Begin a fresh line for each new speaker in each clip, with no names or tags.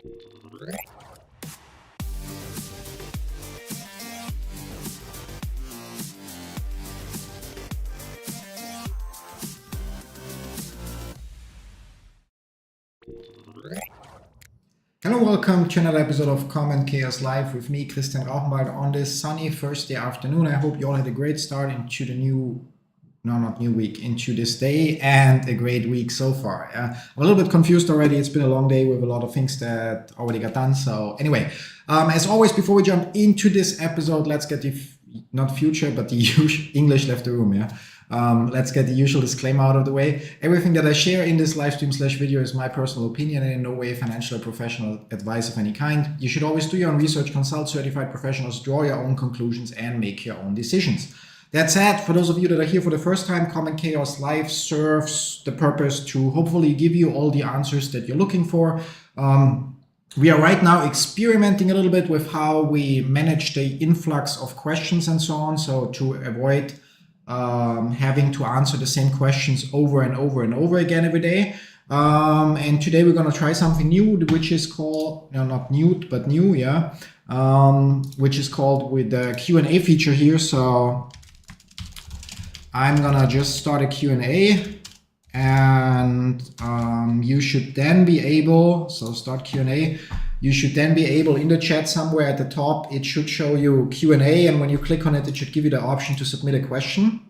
Hello, welcome to another episode of Common Chaos Live with me, Christian Rauchenwald, on this sunny Thursday afternoon. I hope you all had a great start into the into this day, and a great week so far. I'm a little bit confused already. It's been a long day with a lot of things that already got done. So anyway, as always, before we jump into this episode, let's get the English left the room. Let's get the usual disclaimer out of the way. Everything that I share in this live stream / video is my personal opinion and in no way financial or professional advice of any kind. You should always do your own research, consult certified professionals, draw your own conclusions, and make your own decisions. That said, for those of you that are here for the first time, Common Chaos Live serves the purpose to hopefully give you all the answers that you're looking for. We are right now experimenting a little bit with how we manage the influx of questions and so on, so to avoid having to answer the same questions over and over and over again every day. And today we're going to try something new, which is called, not new, but new, which is called with the Q&A feature here. So I'm going to just start a Q&A, and you should then be able, so start Q&A. You should then be able, in the chat somewhere at the top, it should show you Q&A, and when you click on it, it should give you the option to submit a question.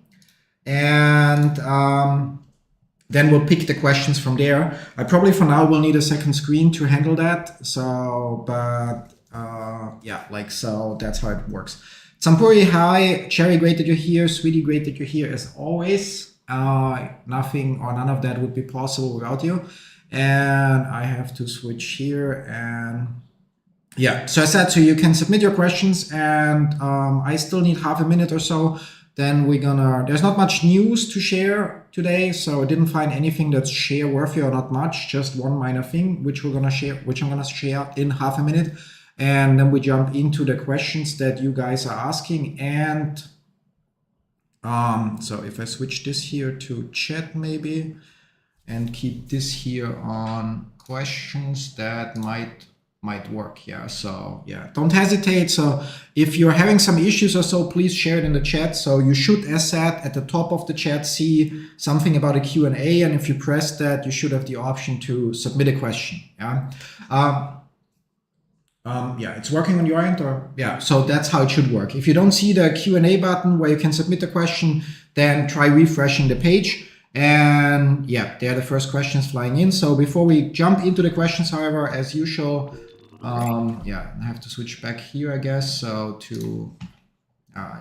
And then we'll pick the questions from there. I probably for now will need a second screen to handle that. So, but so that's how it works. Sampuri, hi. Cherry, great that you're here. Sweetie, great that you're here as always. Nothing or none of that would be possible without you. And I have to switch here, and so I said, so you can submit your questions, and I still need half a minute or so. Then there's not much news to share today, so I didn't find anything that's share worthy or not much, just one minor thing, which I'm gonna share in half a minute. And then we jump into the questions that you guys are asking. And so if I switch this here to chat maybe, and keep this here on questions, that might work. So don't hesitate. So if you're having some issues or so, please share it in the chat. So you should, as said, at the top of the chat see something about a Q&A, and if you press that, you should have the option to submit a question. It's working on your end, or so that's how it should work. If you don't see the Q&A button where you can submit the question, then try refreshing the page. And there are the first questions flying in. So before we jump into the questions, however, as usual, I have to switch back here, I guess. So to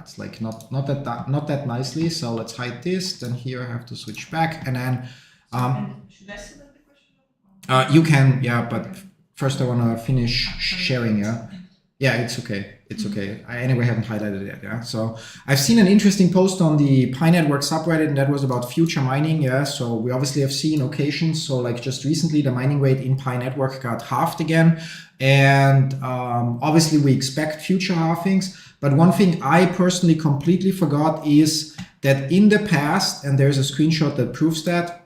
it's like not that nicely. So let's hide this. Then here I have to switch back, and then
should I select the question?
you can, but first I want to finish sharing. It's okay. It's okay. I anyway haven't highlighted it. So I've seen an interesting post on the Pi Network subreddit, and that was about future mining. So we obviously have seen occasions. So like just recently, the mining rate in Pi Network got halved again. And obviously we expect future halvings. But one thing I personally completely forgot is that in the past, and there's a screenshot that proves that,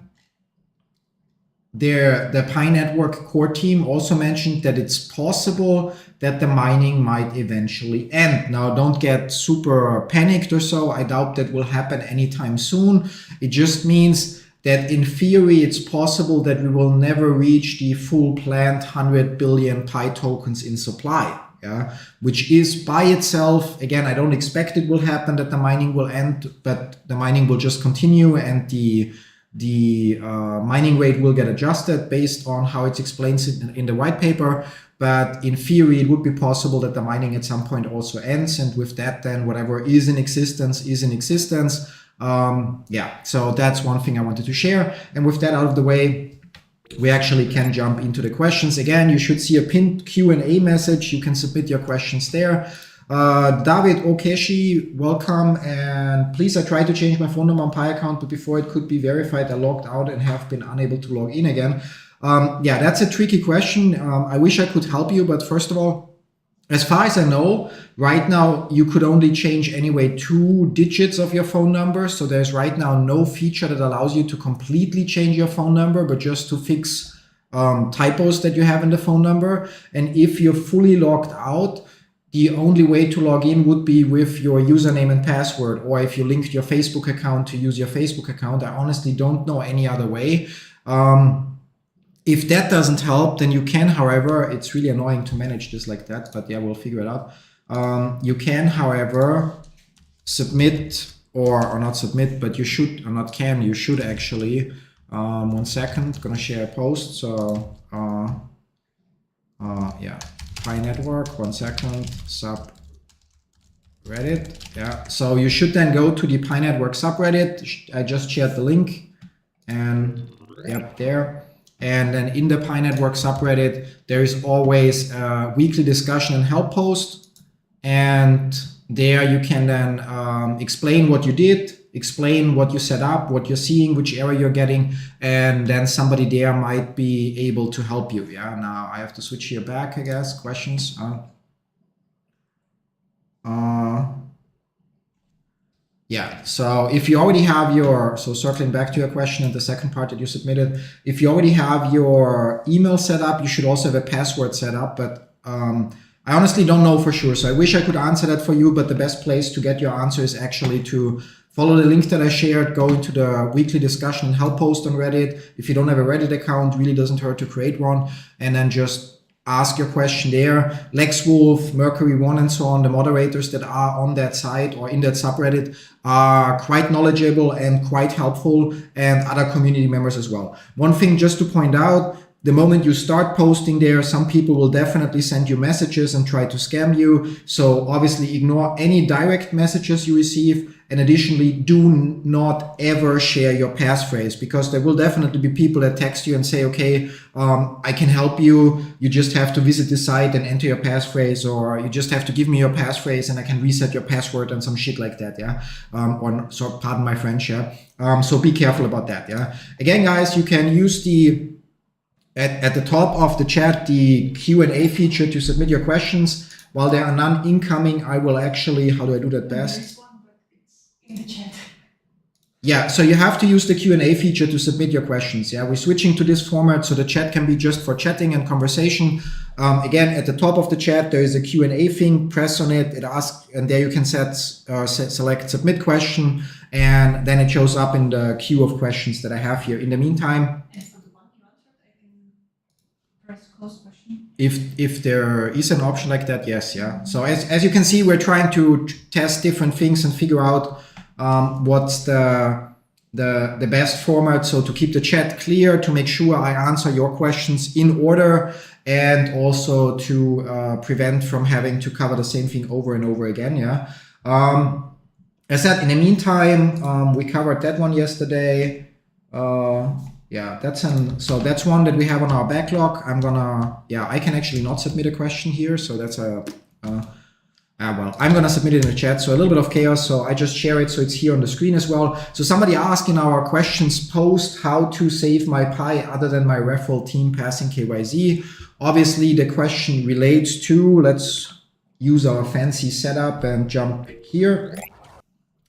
the Pi Network core team also mentioned that it's possible that the mining might eventually end. Now, don't get super panicked or so. I doubt that will happen anytime soon. It just means that in theory, it's possible that we will never reach the full planned 100 billion Pi tokens in supply. Which is by itself, again, I don't expect it will happen that the mining will end, but the mining will just continue, and the mining rate will get adjusted based on how it's explained in the white paper. But in theory, it would be possible that the mining at some point also ends. And with that, then whatever is in existence is in existence. So that's one thing I wanted to share. And with that out of the way, we actually can jump into the questions. Again, you should see a pinned Q&A message. You can submit your questions there. David Okeshi, welcome. And please, I tried to change my phone number on Pi account, but before it could be verified, I logged out and have been unable to log in again. That's a tricky question. I wish I could help you, but first of all, as far as I know, right now, you could only change anyway 2 digits of your phone number. So there's right now no feature that allows you to completely change your phone number, but just to fix typos that you have in the phone number. And if you're fully logged out, the only way to log in would be with your username and password, or if you linked your Facebook account to use your Facebook account. I honestly don't know any other way. If that doesn't help, then you can, however, it's really annoying to manage this like that, but yeah, we'll figure it out. You can, however, submit or not submit, but you should, or not can, you should actually, 1 second, gonna share a post. So yeah, Pi Network, 1 second, subreddit. Yeah, so you should then go to the Pi Network subreddit. I just shared the link, and yep, there. And then in the Pi Network subreddit, there is always a weekly discussion and help post. And there you can then explain what you did, explain what you set up, what you're seeing, which error you're getting, and then somebody there might be able to help you. Yeah, now I have to switch here back, I guess. Questions? Yeah, so if you already have your, so circling back to your question and the second part that you submitted, if you already have your email set up, you should also have a password set up, but I honestly don't know for sure. So I wish I could answer that for you, but the best place to get your answer is actually to follow the link that I shared, go into the weekly discussion and help post on Reddit. If you don't have a Reddit account, really doesn't hurt to create one, and then just ask your question there. Lex Wolf, Mercury One, and so on, the moderators that are on that site or in that subreddit are quite knowledgeable and quite helpful, and other community members as well. One thing just to point out, the moment you start posting there, some people will definitely send you messages and try to scam you. So obviously ignore any direct messages you receive. And additionally, do not ever share your passphrase, because there will definitely be people that text you and say, okay, I can help you. You just have to visit the site and enter your passphrase, or you just have to give me your passphrase and I can reset your password and some shit like that. Yeah. Or so, pardon my French. Yeah. So be careful about that. Yeah. Again, guys, you can use the, at the top of the chat, the Q&A feature to submit your questions. While there are none incoming, I will actually, how do I do that best?
In the chat.
Yeah, so you have to use the Q&A feature to submit your questions. Yeah, we're switching to this format, so the chat can be just for chatting and conversation. Again, at the top of the chat, there is a Q&A thing. Press on it, it asks, and there you can select submit question, and then it shows up in the queue of questions that I have here. In the meantime,
And for the one you answered, I can press close question.
if there is an option like that, yes, yeah. So as you can see, we're trying to test different things and figure out what's the best format. So to keep the chat clear, to make sure I answer your questions in order, and also to prevent from having to cover the same thing over and over again. Yeah. As said, in the meantime, we covered that one yesterday. Yeah, that's one that we have on our backlog. I can actually not submit a question here, so that's well, I'm gonna submit it in the chat. So a little bit of chaos, so I just share it so it's here on the screen as well. So somebody asked in our questions post how to save my Pi other than my referral team passing KYZ. Obviously, the question relates to, let's use our fancy setup and jump here,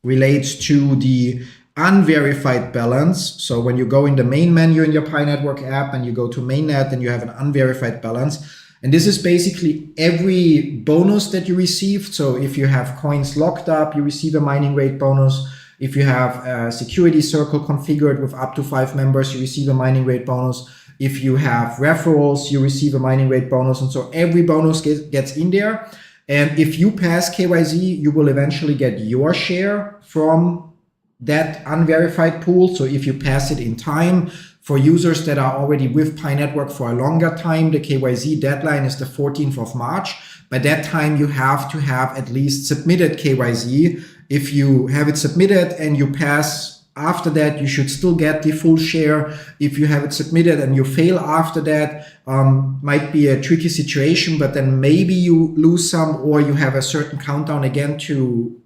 relates to the unverified balance. So when you go in the main menu in your Pi Network app and you go to mainnet, then you have an unverified balance. And this is basically every bonus that you received. So if you have coins locked up, you receive a mining rate bonus. If you have a security circle configured with up to 5 members, you receive a mining rate bonus. If you have referrals, you receive a mining rate bonus. And so every bonus gets in there. And if you pass KYZ, you will eventually get your share from that unverified pool. So if you pass it in time, for users that are already with Pi Network for a longer time, the KYZ deadline is the 14th of March. By that time, you have to have at least submitted KYZ. If you have it submitted and you pass after that, you should still get the full share. If you have it submitted and you fail after that, might be a tricky situation, but then maybe you lose some, or you have a certain countdown again to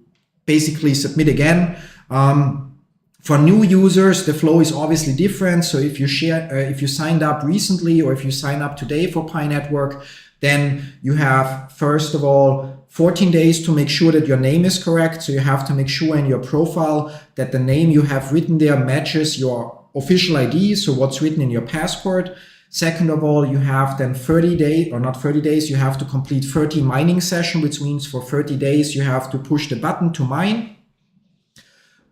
basically submit again. For new users, the flow is obviously different. So if you signed up recently, or if you sign up today for Pi Network, then you have, first of all, 14 days to make sure that your name is correct. So you have to make sure in your profile that the name you have written there matches your official ID, so what's written in your passport. Second of all, you have then 30 days, or not 30 days, you have to complete 30 mining session, which means for 30 days you have to push the button to mine.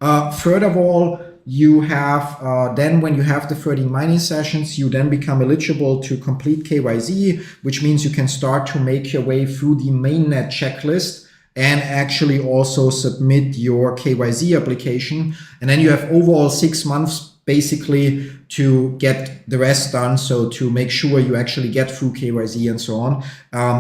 Third of all, you have then when you have the 30 mining sessions, you then become eligible to complete KYZ, which means you can start to make your way through the mainnet checklist and actually also submit your KYZ application. And then you have overall 6 months basically to get the rest done. So to make sure you actually get through KYZ and so on.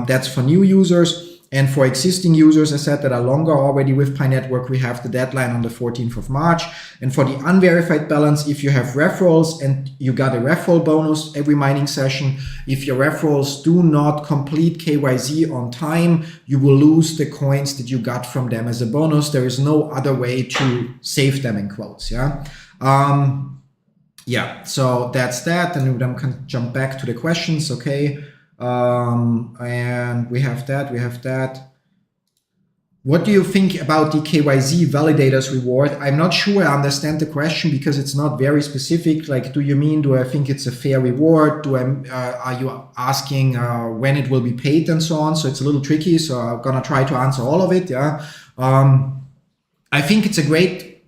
That's for new users. And for existing users, I said that are longer already with Pi Network, we have the deadline on the 14th of March. And for the unverified balance, if you have referrals and you got a referral bonus every mining session, if your referrals do not complete KYZ on time, you will lose the coins that you got from them as a bonus. There is no other way to save them in quotes. Yeah. So that's that. And then we can jump back to the questions. Okay. And we have that. What do you think about the KYZ validators reward? I'm not sure I understand the question because it's not very specific. Like, do I think it's a fair reward? Are you asking when it will be paid and so on? So it's a little tricky. So I'm gonna try to answer all of it. Yeah. I think it's a great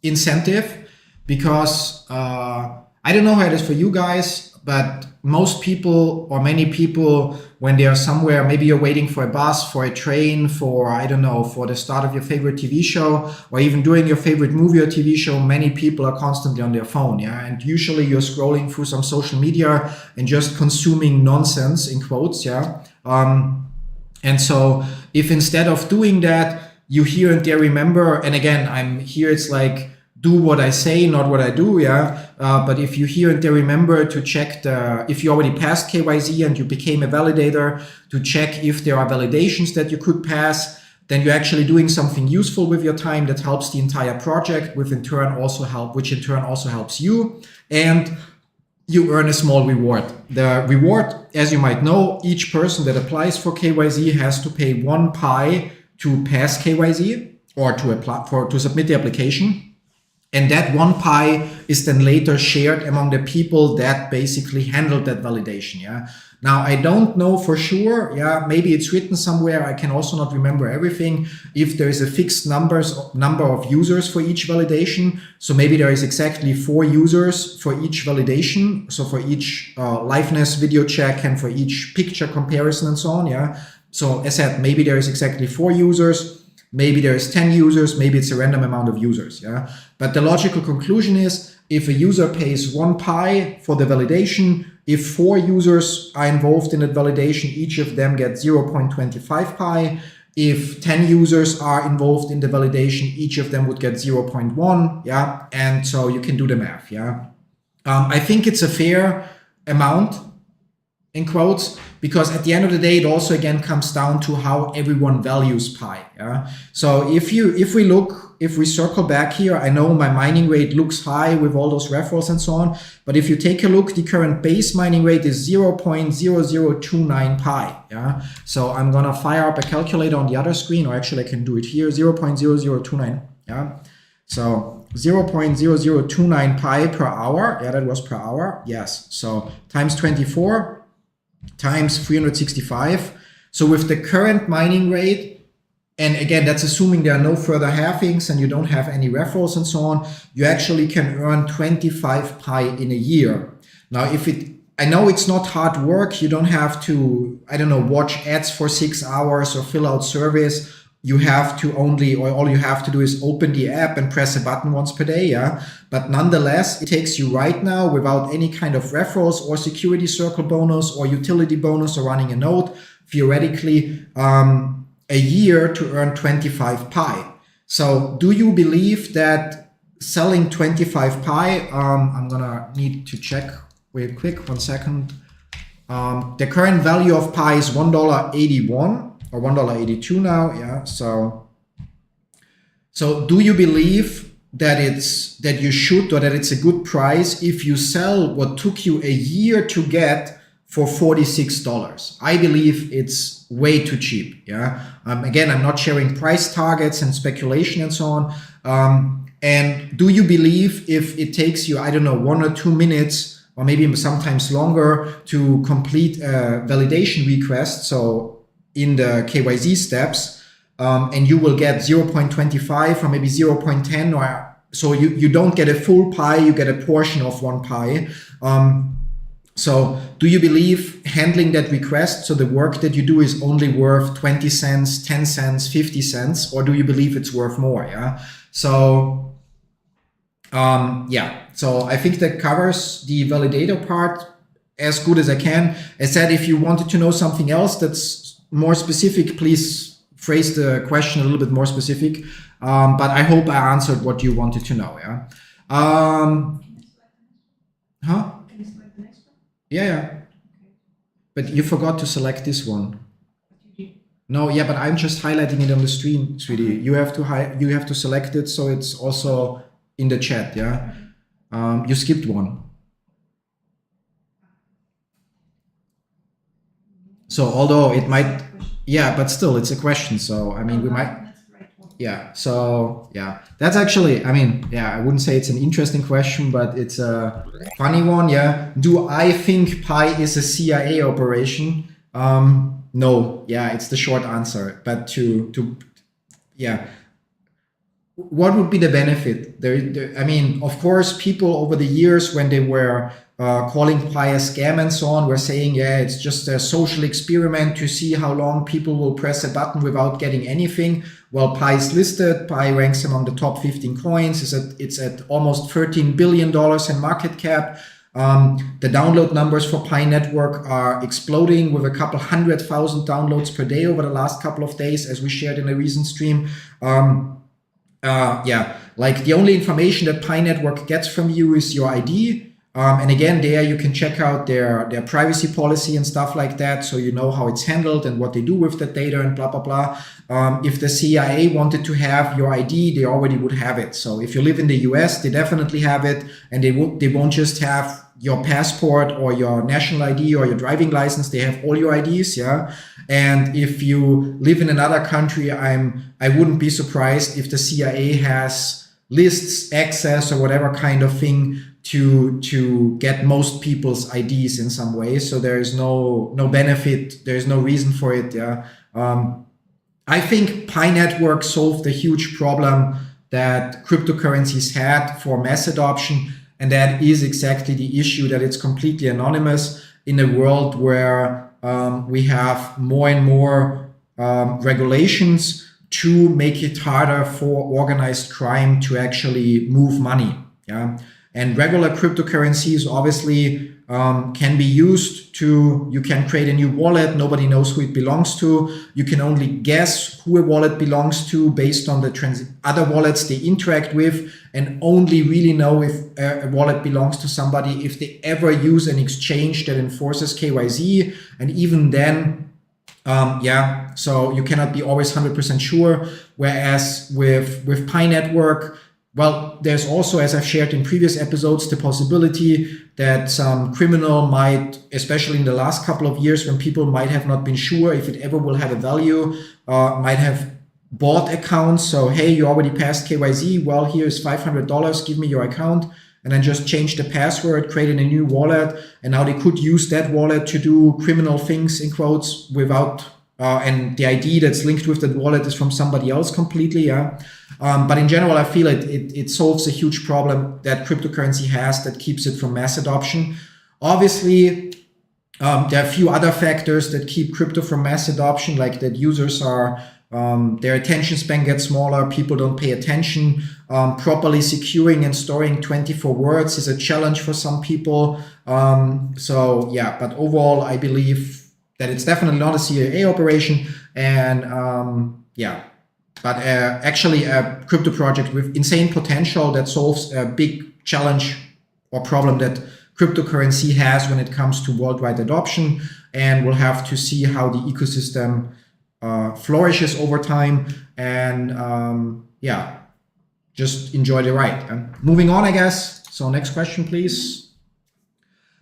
incentive because I don't know how it is for you guys, but most people or many people, when they are somewhere, maybe you're waiting for a bus, for a train, for, I don't know, for the start of your favorite TV show, or even doing your favorite movie or TV show, many people are constantly on their phone. Yeah. And usually you're scrolling through some social media and just consuming nonsense in quotes. Yeah. And so if instead of doing that, you here and there remember, and again, I'm here, it's like, do what I say, not what I do, yeah. But if you here and there remember to check if you already passed KYZ and you became a validator, to check if there are validations that you could pass, then you're actually doing something useful with your time that helps the entire project, which in turn also helps you, and you earn a small reward. The reward, as you might know, each person that applies for KYZ has to pay 1 Pi to pass KYZ or to submit the application. And that 1 Pi is then later shared among the people that basically handled that validation. Yeah. Now, I don't know for sure. Yeah. Maybe it's written somewhere. I can also not remember everything. If there is a fixed number of users for each validation. So maybe there is exactly 4 users for each validation. So for each liveness video check and for each picture comparison and so on. Yeah. So as I said, maybe there is exactly 4 users. Maybe there's 10 users, maybe it's a random amount of users, yeah. But the logical conclusion is if a user pays 1 Pi for the validation, if 4 users are involved in that validation, each of them gets 0.25 Pi. If 10 users are involved in the validation, each of them would get 0.1, yeah. And so you can do the math, yeah. I think it's a fair amount in quotes, because at the end of the day, it also again comes down to how everyone values Pi. Yeah. So if we circle back here, I know my mining rate looks high with all those referrals and so on, but if you take a look, the current base mining rate is 0.0029 Pi. Yeah. So I'm gonna fire up a calculator on the other screen, or actually I can do it here, 0.0029. Yeah. So 0.0029 Pi per hour. Yeah, that was per hour. Yes. So times 24. Times 365. So with the current mining rate, and again, that's assuming there are no further halvings and you don't have any referrals and so on, you actually can earn 25 Pi in a year. Now, I know it's not hard work. You don't have to, watch ads for 6 hours or fill out surveys. You have to all you have to do is open the app and press a button once per day, yeah. But nonetheless, it takes you right now, without any kind of referrals or security circle bonus or utility bonus or running a node, theoretically, a year to earn 25 Pi. So do you believe that selling 25 Pi, I'm gonna need to check real quick, 1 second. The current value of Pi is $1.81. Or $1.82 now, yeah. So do you believe that you should, or that it's a good price if you sell what took you a year to get for $46? I believe it's way too cheap, yeah. Again, I'm not sharing price targets and speculation and so on. And do you believe if it takes you, 1 or 2 minutes or maybe sometimes longer to complete a validation request. So in the KYC steps, and you will get 0.25 or maybe 0.10, or so you don't get a full pie, you get a portion of one pie. So do you believe handling that request, so the work that you do is only worth 20 cents, 10 cents, 50 cents, or do you believe it's worth more? Yeah. So, so I think that covers the validator part as good as I can. As said, if you wanted to know something else that's more specific, please phrase the question a little bit more specific. But I hope I answered what you wanted to know. Yeah. Huh? Yeah. But you forgot to select this one. No, yeah, but I'm just highlighting it on the screen, sweetie. You have to select it so it's also in the chat. Yeah. You skipped one. So although it might, yeah, but still it's a question. So I mean, we might. Yeah. So yeah, that's actually, I mean, yeah, I wouldn't say it's an interesting question, but it's a funny one. Yeah. Do I think Pi is a CIA operation? No. Yeah, it's the short answer. But yeah, what would be the benefit? I mean, of course, people over the years, when they were calling Pi a scam and so on, were saying, yeah, it's just a social experiment to see how long people will press a button without getting anything. Well, Pi is listed. Pi ranks among the top 15 coins. It's at almost $13 billion in market cap. The download numbers for Pi Network are exploding with a couple 100,000 downloads per day over the last couple of days, as we shared in a recent stream. Like the only information that Pi Network gets from you is your ID. And again, there you can check out their privacy policy and stuff like that, so you know how it's handled and what they do with the data and blah, blah, blah. If the CIA wanted to have your ID, they already would have it. So if you live in the US, they definitely have it, and they won't just have your passport or your national ID or your driving license. They have all your IDs, yeah. And if you live in another country, I wouldn't be surprised if the CIA has lists, access, or whatever kind of thing to get most people's IDs in some way. So there is no benefit. There is no reason for it. Yeah. I think Pi Network solved a huge problem that cryptocurrencies had for mass adoption. And that is exactly the issue, that it's completely anonymous in a world where we have more and more regulations to make it harder for organized crime to actually move money. Yeah. And regular cryptocurrencies obviously can be used to, you can create a new wallet. Nobody knows who it belongs to. You can only guess who a wallet belongs to based on the other wallets they interact with, and only really know if a wallet belongs to somebody if they ever use an exchange that enforces KYC. And even then, so you cannot be always 100% sure. Whereas with Pi Network, well, there's also, as I've shared in previous episodes, the possibility that some criminal might, especially in the last couple of years when people might have not been sure if it ever will have a value, might have bought accounts. So, hey, you already passed KYC. Well, here's $500. Give me your account. And then just change the password, created a new wallet. And now they could use that wallet to do criminal things, in quotes, without and the ID that's linked with that wallet is from somebody else completely, yeah. But in general, I feel it solves a huge problem that cryptocurrency has that keeps it from mass adoption. Obviously, there are a few other factors that keep crypto from mass adoption, like that users are, their attention span gets smaller, people don't pay attention. Properly securing and storing 24 words is a challenge for some people. So yeah, but overall, I believe that it's definitely not a CIA operation, and but actually a crypto project with insane potential that solves a big challenge or problem that cryptocurrency has when it comes to worldwide adoption. And we'll have to see how the ecosystem flourishes over time. And just enjoy the ride. And moving on, I guess. So next question, please.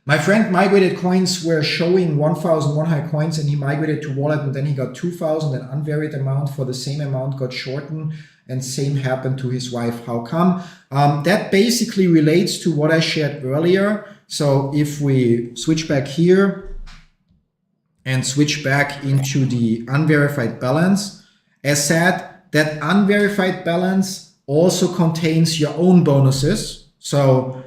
My friend migrated coins were showing 1,100 coins, and he migrated to wallet, and then he got 2,000, an unvaried amount for the same amount got shortened, and same happened to his wife. How come? That basically relates to what I shared earlier. So if we switch back here and switch back into the unverified balance, as said, that unverified balance also contains your own bonuses. So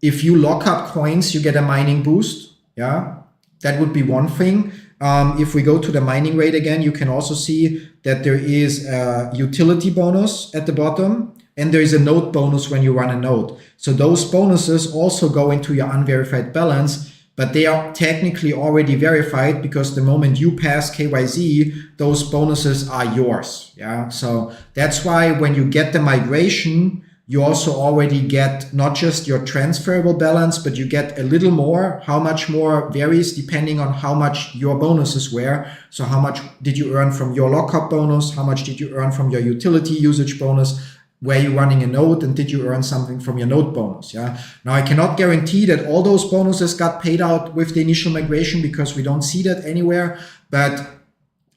if you lock up coins, you get a mining boost. Yeah, that would be one thing. If we go to the mining rate again, you can also see that there is a utility bonus at the bottom, and there is a node bonus when you run a node. So those bonuses also go into your unverified balance, but they are technically already verified because the moment you pass KYZ, those bonuses are yours. Yeah, so that's why when you get the migration, you also already get not just your transferable balance, but you get a little more. How much more varies depending on how much your bonuses were. So how much did you earn from your lockup bonus? How much did you earn from your utility usage bonus? Were you running a node, and did you earn something from your node bonus? Yeah. Now I cannot guarantee that all those bonuses got paid out with the initial migration because we don't see that anywhere. But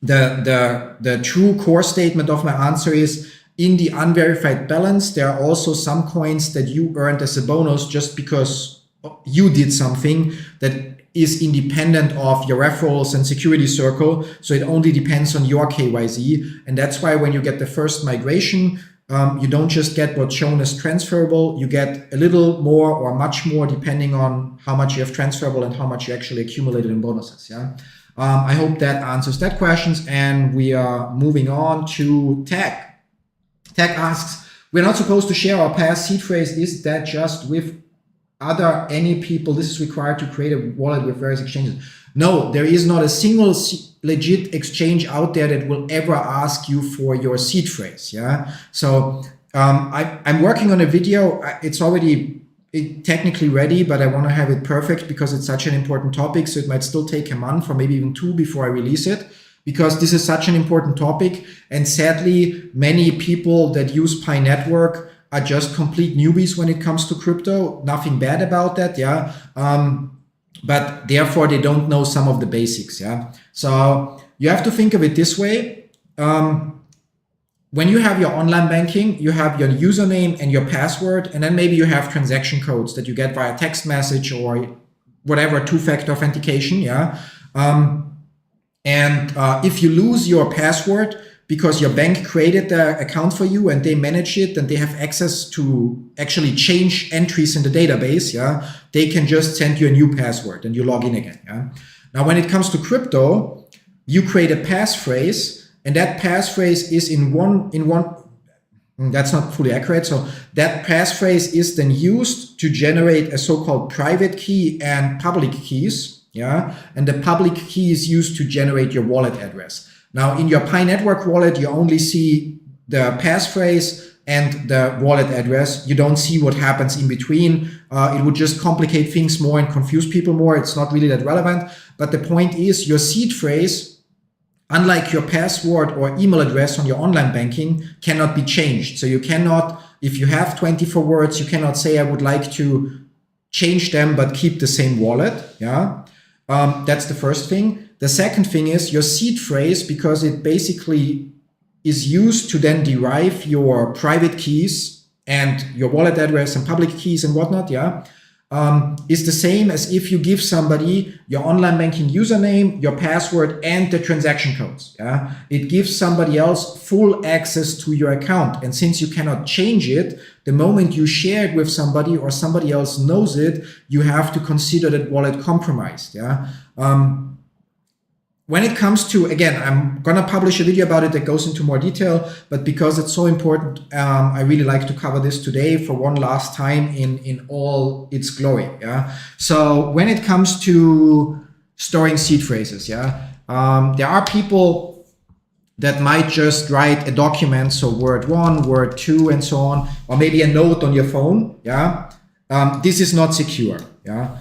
the true core statement of my answer is, in the unverified balance, there are also some coins that you earned as a bonus just because you did something that is independent of your referrals and security circle. So it only depends on your KYZ. And that's why when you get the first migration, you don't just get what's shown as transferable, you get a little more or much more depending on how much you have transferable and how much you actually accumulated in bonuses. Yeah. I hope that answers that questions. And we are moving on to Tech. Tech asks, we're not supposed to share our past seed phrase. Is that just with any people? This is required to create a wallet with various exchanges. No, there is not a single legit exchange out there that will ever ask you for your seed phrase. Yeah. So I'm working on a video. It's already technically ready, but I want to have it perfect because it's such an important topic. So it might still take a month or maybe even 2 before I release it, because this is such an important topic. And sadly, many people that use Pi Network are just complete newbies when it comes to crypto. Nothing bad about that, yeah. But therefore, they don't know some of the basics, yeah. So you have to think of it this way. When you have your online banking, you have your username and your password, and then maybe you have transaction codes that you get via text message or whatever, two-factor authentication, yeah. And if you lose your password because your bank created the account for you and they manage it and they have access to actually change entries in the database, yeah, they can just send you a new password and you log in again. Yeah. Now, when it comes to crypto, you create a passphrase, and that passphrase is in one. That's not fully accurate. So that passphrase is then used to generate a so-called private key and public keys. Yeah, and the public key is used to generate your wallet address. Now, in your Pi Network wallet, you only see the passphrase and the wallet address. You don't see what happens in between. It would just complicate things more and confuse people more. It's not really that relevant. But the point is, your seed phrase, unlike your password or email address on your online banking, cannot be changed. So you cannot, if you have 24 words, you cannot say, I would like to change them, but keep the same wallet. Yeah. That's the first thing. The second thing is your seed phrase, because it basically is used to then derive your private keys and your wallet address and public keys and whatnot, yeah, is the same as if you give somebody your online banking username, your password, and the transaction codes. Yeah, it gives somebody else full access to your account. And since you cannot change it, the moment you share it with somebody or somebody else knows it, you have to consider that wallet compromised. Yeah. When it comes to, again, I'm going to publish a video about it that goes into more detail, but because it's so important, I really like to cover this today for one last time in all its glory. Yeah. So when it comes to storing seed phrases, yeah, there are people that might just write a document, so word 1, word 2, and so on, or maybe a note on your phone. Yeah. This is not secure. Yeah.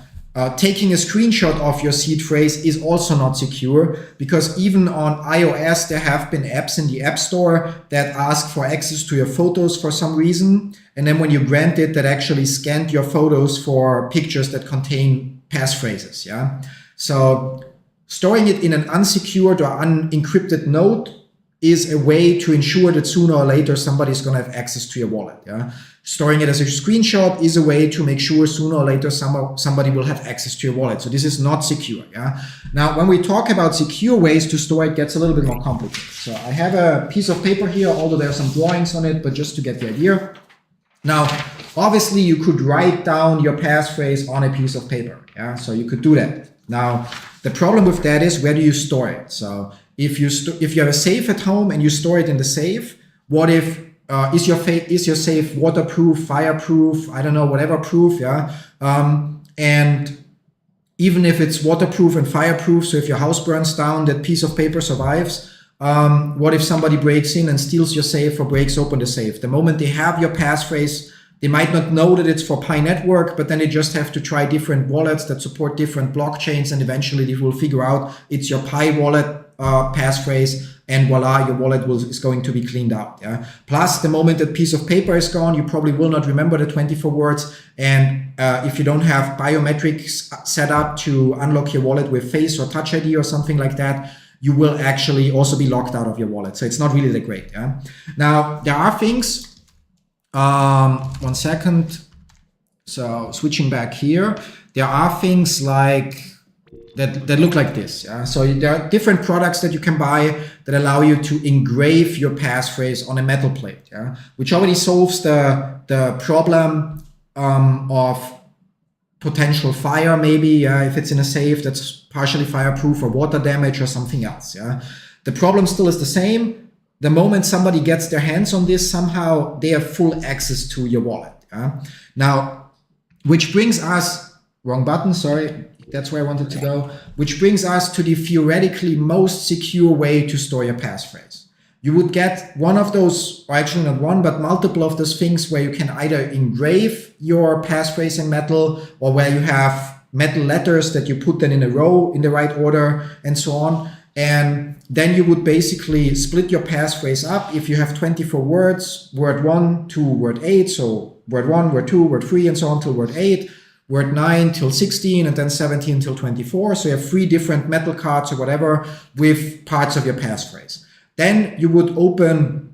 Taking a screenshot of your seed phrase is also not secure, because even on iOS, there have been apps in the App Store that ask for access to your photos for some reason. And then when you grant it, that actually scanned your photos for pictures that contain passphrases. Yeah. So storing it in an unsecured or unencrypted node is a way to ensure that sooner or later somebody's going to have access to your wallet. Yeah, storing it as a screenshot is a way to make sure sooner or later somebody will have access to your wallet. So this is not secure. Yeah. Now, when we talk about secure ways to store, it gets a little bit more complicated. So I have a piece of paper here, although there are some drawings on it, but just to get the idea. Now, obviously, you could write down your passphrase on a piece of paper. Yeah, so you could do that. Now, the problem with that is, where do you store it? So if you have a safe at home and you store it in the safe, what if is your safe waterproof, fireproof, I don't know, whatever proof, yeah? And even if it's waterproof and fireproof, so if your house burns down, that piece of paper survives. What if somebody breaks in and steals your safe or breaks open the safe? The moment they have your passphrase, they might not know that it's for Pi Network, but then they just have to try different wallets that support different blockchains, and eventually they will figure out it's your Pi wallet passphrase, and voila, your wallet is going to be cleaned out. Yeah. Plus, the moment that piece of paper is gone, you probably will not remember the 24 words. And if you don't have biometrics set up to unlock your wallet with Face or Touch ID or something like that, you will actually also be locked out of your wallet. So it's not really that great. Yeah. Now, there are things. 1 second. So switching back here, there are things like that look like this. Yeah? So there are different products that you can buy that allow you to engrave your passphrase on a metal plate, yeah? Which already solves the problem of potential fire, maybe, if it's in a safe that's partially fireproof, or water damage or something else. Yeah? The problem still is the same. The moment somebody gets their hands on this, somehow they have full access to your wallet. Yeah? Now, which brings us, wrong button, sorry. That's where I wanted to go, which brings us to the theoretically most secure way to store your passphrase. You would get one of those, or actually not one, but multiple of those things where you can either engrave your passphrase in metal, or where you have metal letters that you put them in a row in the right order and so on. And then you would basically split your passphrase up. If you have 24 words, word 1 to word 8, so word 1, word 2, word 3, and so on till word 8, word 9 till 16, and then 17 till 24. So you have 3 different metal cards or whatever with parts of your passphrase. Then you would open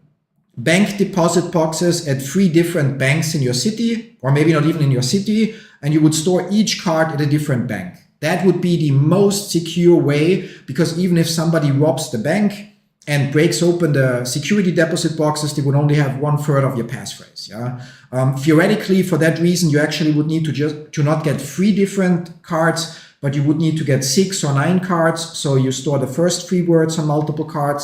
bank deposit boxes at 3 different banks in your city, or maybe not even in your city, and you would store each card at a different bank. That would be the most secure way, because even if somebody robs the bank and breaks open the security deposit boxes, they would only have 1/3 of your passphrase. Yeah. Theoretically, for that reason, you actually would need to not get 3 different cards, but you would need to get 6 or 9 cards. So you store the first 3 words on multiple cards,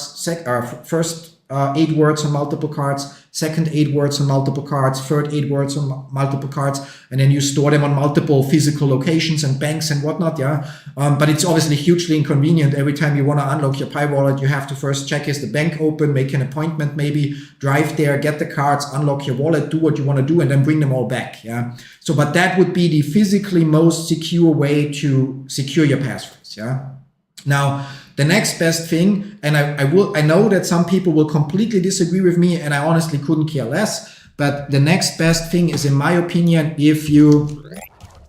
first 8 words on multiple cards, second 8 words on multiple cards, third 8 words on multiple cards, and then you store them on multiple physical locations and banks and whatnot. Yeah, but it's obviously hugely inconvenient. Every time you want to unlock your Pi wallet, you have to first check, is the bank open, make an appointment, maybe drive there, get the cards, unlock your wallet, do what you want to do, and then bring them all back. Yeah. So, but that would be the physically most secure way to secure your passphrase. Yeah. Now, the next best thing, and I know that some people will completely disagree with me, and I honestly couldn't care less, but the next best thing is, in my opinion, if you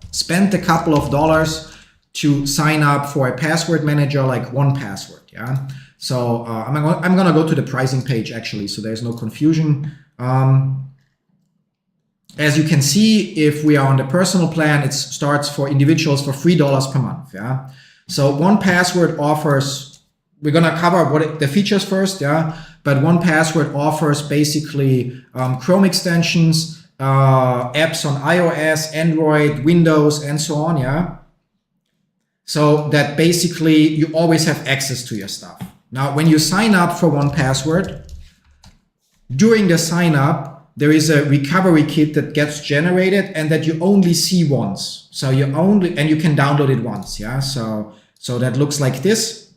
spend a couple of dollars to sign up for a password manager like 1Password. Yeah. So I'm gonna go to the pricing page actually, so there's no confusion. As you can see, if we are on the personal plan, it starts for individuals for $3 per month. Yeah. So 1Password offers, we're going to cover the features first, yeah. But 1Password offers basically Chrome extensions, apps on iOS, Android, Windows, and so on, yeah. So that basically you always have access to your stuff. Now, when you sign up for 1Password, during the sign up, there is a recovery kit that gets generated and that you only see once. So you can download it once. Yeah. So that looks like this.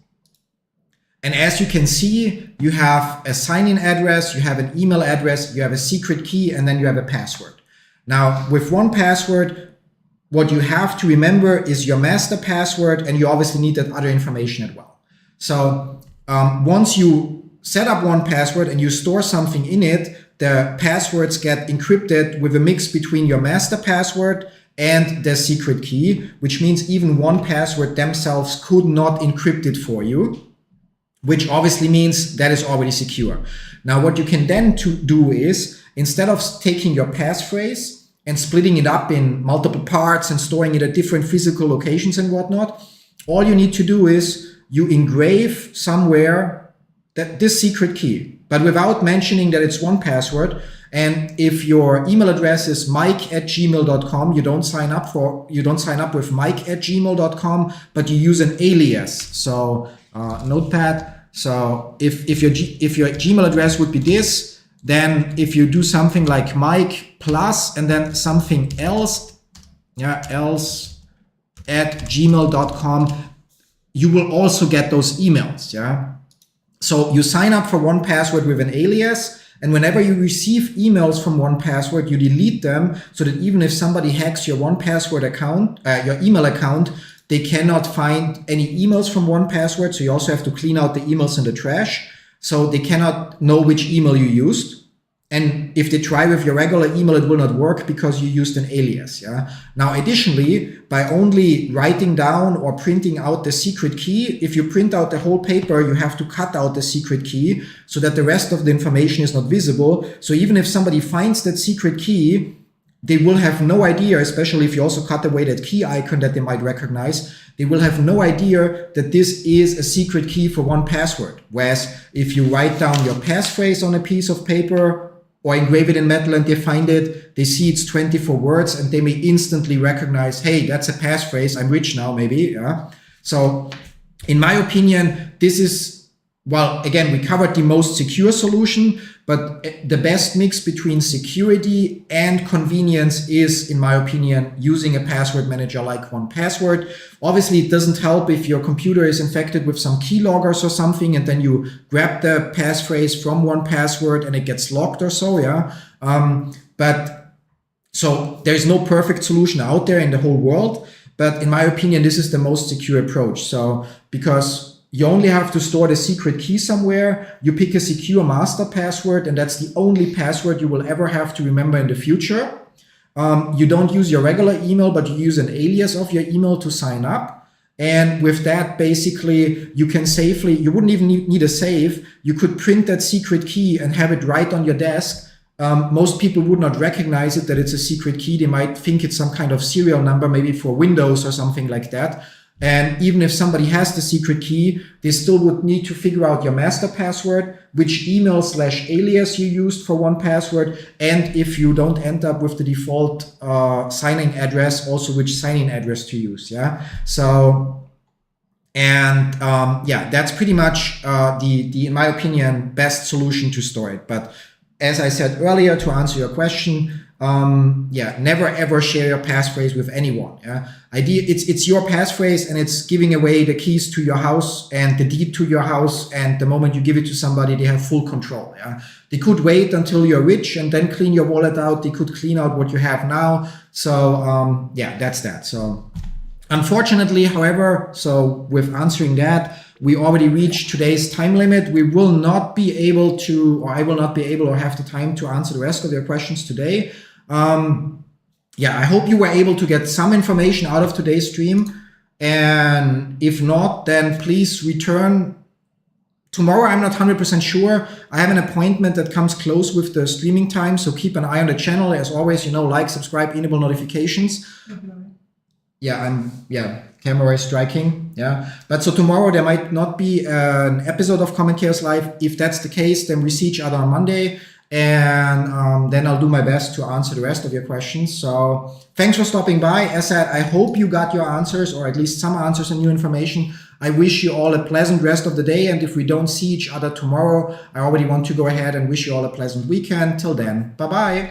And as you can see, you have a sign-in address, you have an email address, you have a secret key, and then you have a password. Now with 1Password, what you have to remember is your master password, and you obviously need that other information as well. So once you set up 1Password and you store something in it, the passwords get encrypted with a mix between your master password and the secret key, which means even 1Password themselves could not encrypt it for you. which obviously means that is already secure. Now, what you can then do is, instead of taking your passphrase and splitting it up in multiple parts and storing it at different physical locations and whatnot, all you need to do is you engrave somewhere this secret key, but without mentioning that it's one password. And if your email address is mike@gmail.com, you don't sign up with mike@gmail.com, but you use an alias. So note that. So if your Gmail address would be this, then if you do something like Mike plus and then something else, else @gmail.com, you will also get those emails. So you sign up for 1Password with an alias, and whenever you receive emails from 1Password, you delete them so that even if somebody hacks your 1Password account, your email account, they cannot find any emails from 1Password. So you also have to clean out the emails in the trash. So they cannot know which email you used. And if they try with your regular email, it will not work because you used an alias. Now, additionally, by only writing down or printing out the secret key, if you print out the whole paper, you have to cut out the secret key so that the rest of the information is not visible. So even if somebody finds that secret key, they will have no idea, especially if you also cut away that key icon that they might recognize, they will have no idea that this is a secret key for 1Password. Whereas if you write down your passphrase on a piece of paper or engrave it in metal and they find it, they see it's 24 words and they may instantly recognize, hey, that's a passphrase, I'm rich now maybe. So in my opinion, this is, well, again, we covered the most secure solution, but the best mix between security and convenience is, in my opinion, using a password manager like 1Password. Obviously, it doesn't help if your computer is infected with some keyloggers or something, and then you grab the passphrase from 1Password and it gets locked or so, But so there's no perfect solution out there in the whole world. But in my opinion, this is the most secure approach. So because you only have to store the secret key somewhere. You pick a secure master password, and that's the only password you will ever have to remember in the future. You don't use your regular email, but you use an alias of your email to sign up. And with that, basically, you can safely, you wouldn't even need a save. You could print that secret key and have it right on your desk. Most people would not recognize it, that it's a secret key. They might think it's some kind of serial number, maybe for Windows or something like that. And even if somebody has the secret key, they still would need to figure out your master password, which email/alias you used for 1Password, and if you don't end up with the default sign-in address, also which sign-in address to use. So, and that's pretty much the in my opinion, best solution to store it. But as I said earlier, to answer your question, never ever share your passphrase with anyone. It's your passphrase and it's giving away the keys to your house and the deed to your house, and the moment you give it to somebody, they have full control. They could wait until you're rich and then clean your wallet out. They could clean out what you have now. So that's that. So unfortunately, however, so with answering that, we already reached today's time limit. We will not be able to, or I will not be able or have the time to answer the rest of your questions today. I hope you were able to get some information out of today's stream. And if not, then please return. Tomorrow, I'm not 100% sure. I have an appointment that comes close with the streaming time. So keep an eye on the channel. As always, like, subscribe, enable notifications. Camera is striking. But so tomorrow there might not be an episode of Common Chaos Live. If that's the case, then we see each other on Monday, and then I'll do my best to answer the rest of your questions. So thanks for stopping by. As said, I hope you got your answers, or at least some answers and new information. I wish you all a pleasant rest of the day, and if we don't see each other tomorrow, I already want to go ahead and wish you all a pleasant weekend. Till then, bye-bye.